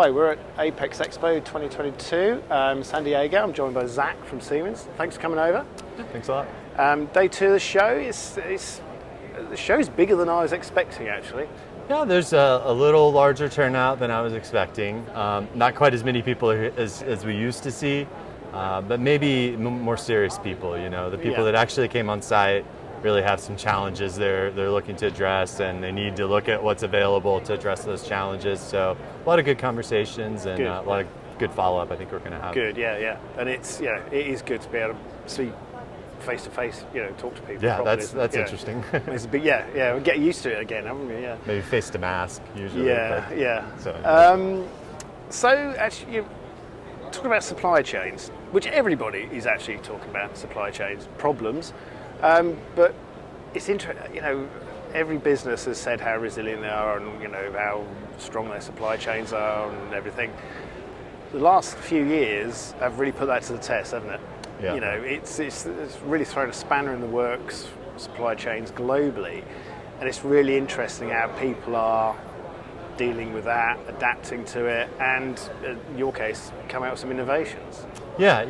Hello, we're at Apex Expo 2022, San Diego. I'm joined by Zac from Siemens. Thanks for coming over. Thanks a lot. Day two of the show. The show's bigger than I was expecting, actually. Yeah, there's a little larger turnout than I was expecting. Not quite as many people as we used to see, but maybe more serious people. The people that actually came on site really have some challenges they're looking to address, and they need to look at what's available to address those challenges. So a lot of good conversations and a lot of good follow-up I think we're going to have. Good, yeah. And it is good to be able to see face to face, talk to people. Yeah, properly, that's interesting. It's a bit, we're getting used to it again, haven't we? Yeah. Maybe face to mask usually. So actually, you're talking about supply chains, which everybody is actually talking about supply chains problems. But it's interesting, every business has said how resilient they are and, how strong their supply chains are and everything. The last few years have really put that to the test, haven't it? Yeah. It's really thrown a spanner in the works, supply chains globally, and it's really interesting how people are dealing with that, adapting to it, and in your case, come out with some innovations. Yeah.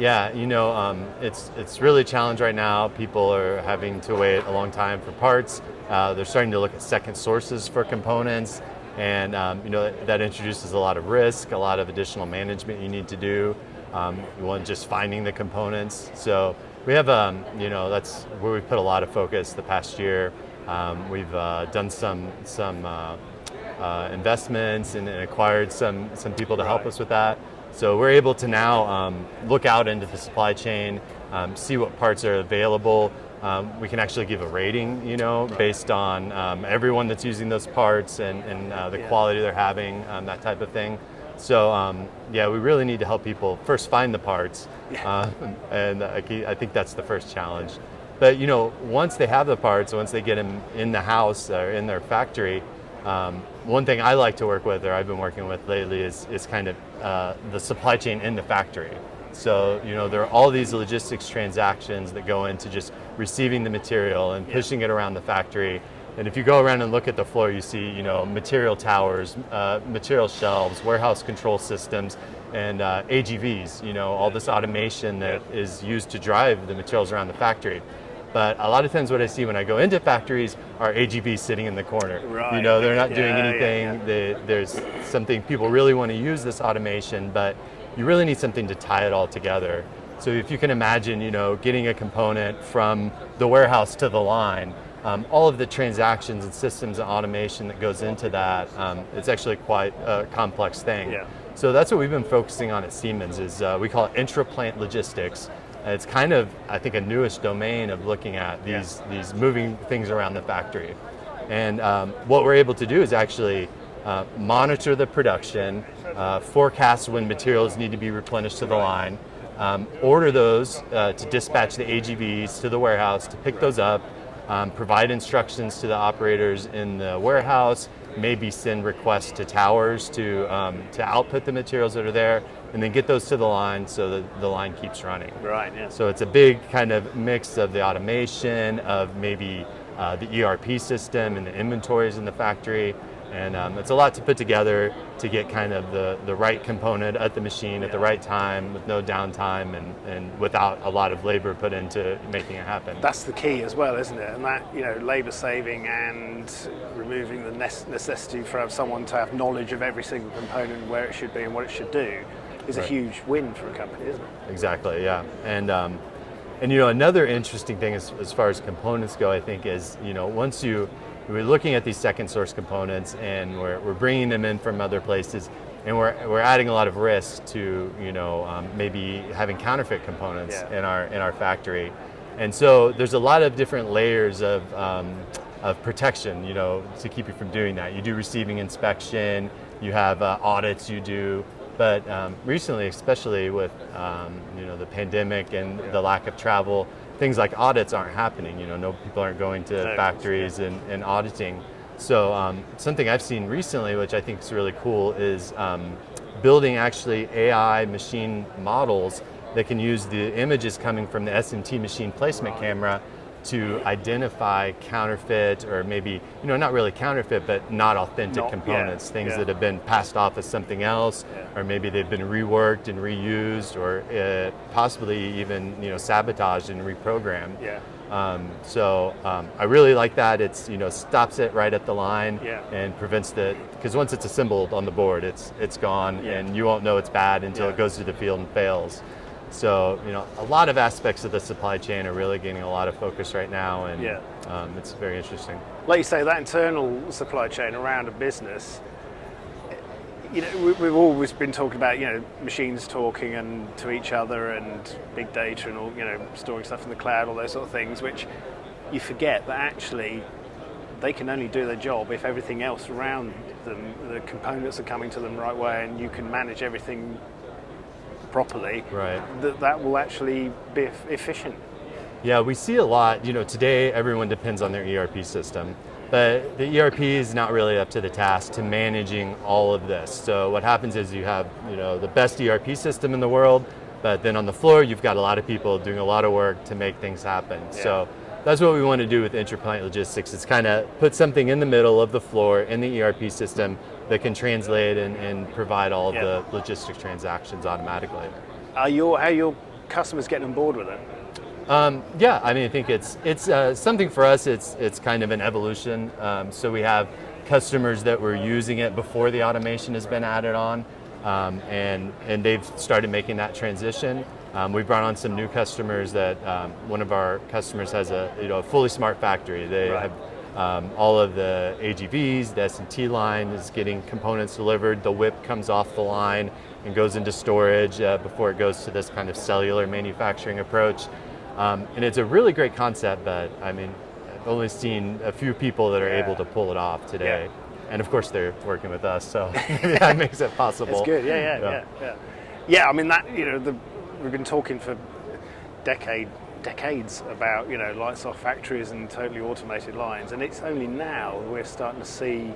It's really a challenge right now. People are having to wait a long time for parts. They're starting to look at second sources for components, and that introduces a lot of risk, a lot of additional management you need to do. You want just finding the components. So we have, that's where we put a lot of focus the past year. We've done some investments and acquired some people to help us with that. So we're able to now look out into the supply chain, see what parts are available. We can actually give a rating, based on everyone that's using those parts and the quality they're having, that type of thing. So we really need to help people first find the parts, and I think that's the first challenge. But once they have the parts, once they get them in the house or in their factory, one thing I like to work with, or I've been working with lately, is kind of the supply chain in the factory. So there are all these logistics transactions that go into just receiving the material and pushing it around the factory. And if you go around and look at the floor, you see material towers, material shelves, warehouse control systems, and AGVs. All this automation that is used to drive the materials around the factory. But a lot of times what I see when I go into factories are AGVs sitting in the corner. Right. They're not doing anything. There's something, people really want to use this automation, but you really need something to tie it all together. So if you can imagine, getting a component from the warehouse to the line, all of the transactions and systems and automation that goes into that, it's actually quite a complex thing. Yeah. So that's what we've been focusing on at Siemens is we call it intra-plant logistics. It's kind of, I think, a newish domain of looking at these moving things around the factory. And what we're able to do is actually monitor the production, forecast when materials need to be replenished to the line, order those to dispatch the AGVs to the warehouse to pick those up, provide instructions to the operators in the warehouse, maybe send requests to towers to output the materials that are there, and then get those to the line so that the line keeps running. Right, yeah. So it's a big kind of mix of the automation, of maybe the ERP system and the inventories in the factory. And it's a lot to put together to get kind of the right component at the machine at the right time with no downtime and without a lot of labor put into making it happen. That's the key as well, isn't it? And that, labor saving and removing the necessity for someone to have knowledge of every single component, where it should be and what it should do, is a huge win for a company, isn't it? Exactly, yeah. And another interesting thing as far as components go, I think, is once we're looking at these second source components and we're bringing them in from other places, and we're adding a lot of risk to maybe having counterfeit components in our factory. And so there's a lot of different layers of protection to keep you from doing that. You do receiving inspection, you have audits you do. But recently, especially with the pandemic and the lack of travel, things like audits aren't happening. No people aren't going to factories and auditing. So something I've seen recently, which I think is really cool, is building actually AI machine models that can use the images coming from the SMT machine placement camera to identify counterfeit, or maybe, not really counterfeit, but not authentic components, things that have been passed off as something else, or maybe they've been reworked and reused, or possibly even, sabotaged and reprogrammed. So I really like that. It's, stops it right at the line and prevents because once it's assembled on the board, it's gone, and you won't know it's bad until it goes to the field and fails. So, a lot of aspects of the supply chain are really gaining a lot of focus right now, and it's very interesting. Like you say, that internal supply chain around a business, we've always been talking about, machines talking and to each other, and big data and all, storing stuff in the cloud, all those sort of things, which you forget that actually they can only do their job if everything else around them, the components are coming to them the right way, and you can manage everything properly, that will actually be efficient. Yeah, we see a lot, today everyone depends on their ERP system, but the ERP is not really up to the task to managing all of this. So what happens is you have, the best ERP system in the world, but then on the floor you've got a lot of people doing a lot of work to make things happen. So that's what we want to do with Intra Logistics, is kind of put something in the middle of the floor in the ERP system that can translate and provide all of the logistics transactions automatically. How are your customers getting on board with it? I think it's something for us. It's kind of an evolution. So we have customers that were using it before the automation has been added on, and they've started making that transition. We brought on some new customers. That one of our customers has a fully smart factory. They have all of the AGVs, the S&T line is getting components delivered. The whip comes off the line and goes into storage before it goes to this kind of cellular manufacturing approach. And it's a really great concept, but I've only seen a few people that are able to pull it off today. And of course they're working with us, so that makes it possible. It's good, yeah. We've been talking for decades about, lights off factories and totally automated lines, and it's only now we're starting to see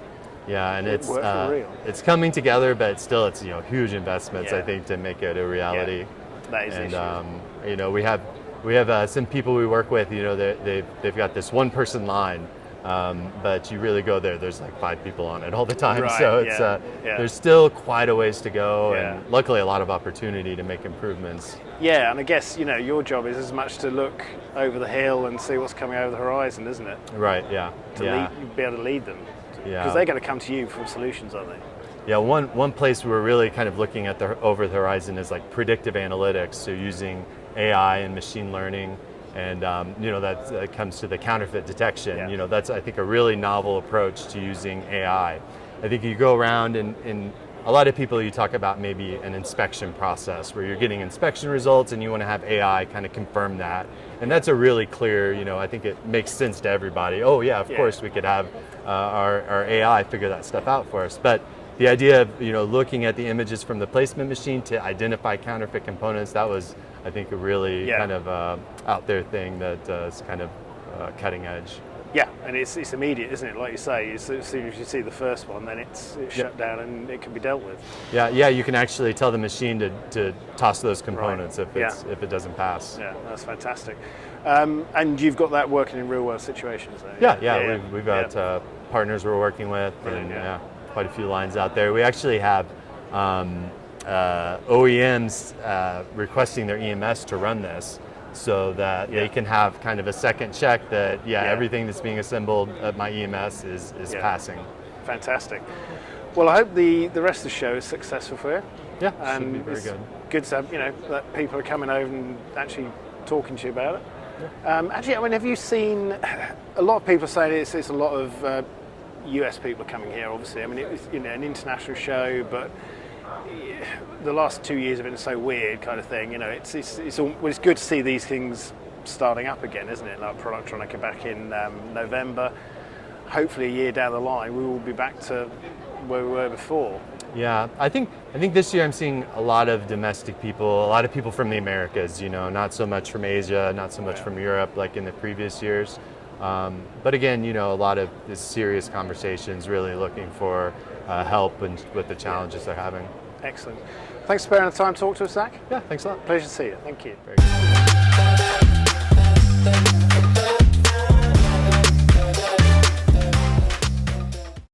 and it work for real. It's coming together, but still it's huge investments, I think, to make it a reality. That is and we have some people we work with, they've got this one person line, but you really go there's like 5 people on it all the time. So it's there's still quite a ways to go, and luckily a lot of opportunity to make improvements. Yeah, and I guess, your job is as much to look over the hill and see what's coming over the horizon, isn't it? Right, yeah. Be able to lead them. Because they're going to come to you for solutions, aren't they? Yeah, one place we're really kind of looking at over the horizon is like predictive analytics, so using AI and machine learning, and that comes to the counterfeit detection. That's, I think, a really novel approach to using AI. I think you go around and a lot of people, you talk about maybe an inspection process where you're getting inspection results and you want to have AI kind of confirm that. And that's a really clear, I think it makes sense to everybody. Oh yeah, of course we could have our AI figure that stuff out for us. But the idea of looking at the images from the placement machine to identify counterfeit components, that was, I think, a really kind of out there thing that is kind of cutting edge. Yeah, and it's immediate, isn't it? Like you say, as soon as you see the first one, then it's shut down and it can be dealt with. Yeah, you can actually tell the machine to toss those components if it doesn't pass. Yeah, that's fantastic. And you've got that working in real world situations, though? Yeah. We've got partners we're working with, and quite a few lines out there. We actually have OEMs requesting their EMS to run this, so that they can have kind of a second check that everything that's being assembled at my EMS is passing. Fantastic. Well, I hope the rest of the show is successful for you. Yeah, should be very good. Good to have, that people are coming over and actually talking to you about it. Yeah. Have you seen a lot of people saying it's a lot of US people are coming here? Obviously, it's an international show, but the last 2 years have been so weird, kind of thing. It's good to see these things starting up again, isn't it? Like Productronica back in November. Hopefully, a year down the line, we will be back to where we were before. Yeah, I think this year I'm seeing a lot of domestic people, a lot of people from the Americas. Not so much from Asia, not so much from Europe like in the previous years. But again, a lot of serious conversations, really looking for help with the challenges they're having. Excellent. Thanks for sparing the time to talk to us, Zac. Yeah, thanks a lot. Pleasure to see you. Thank you. Very good.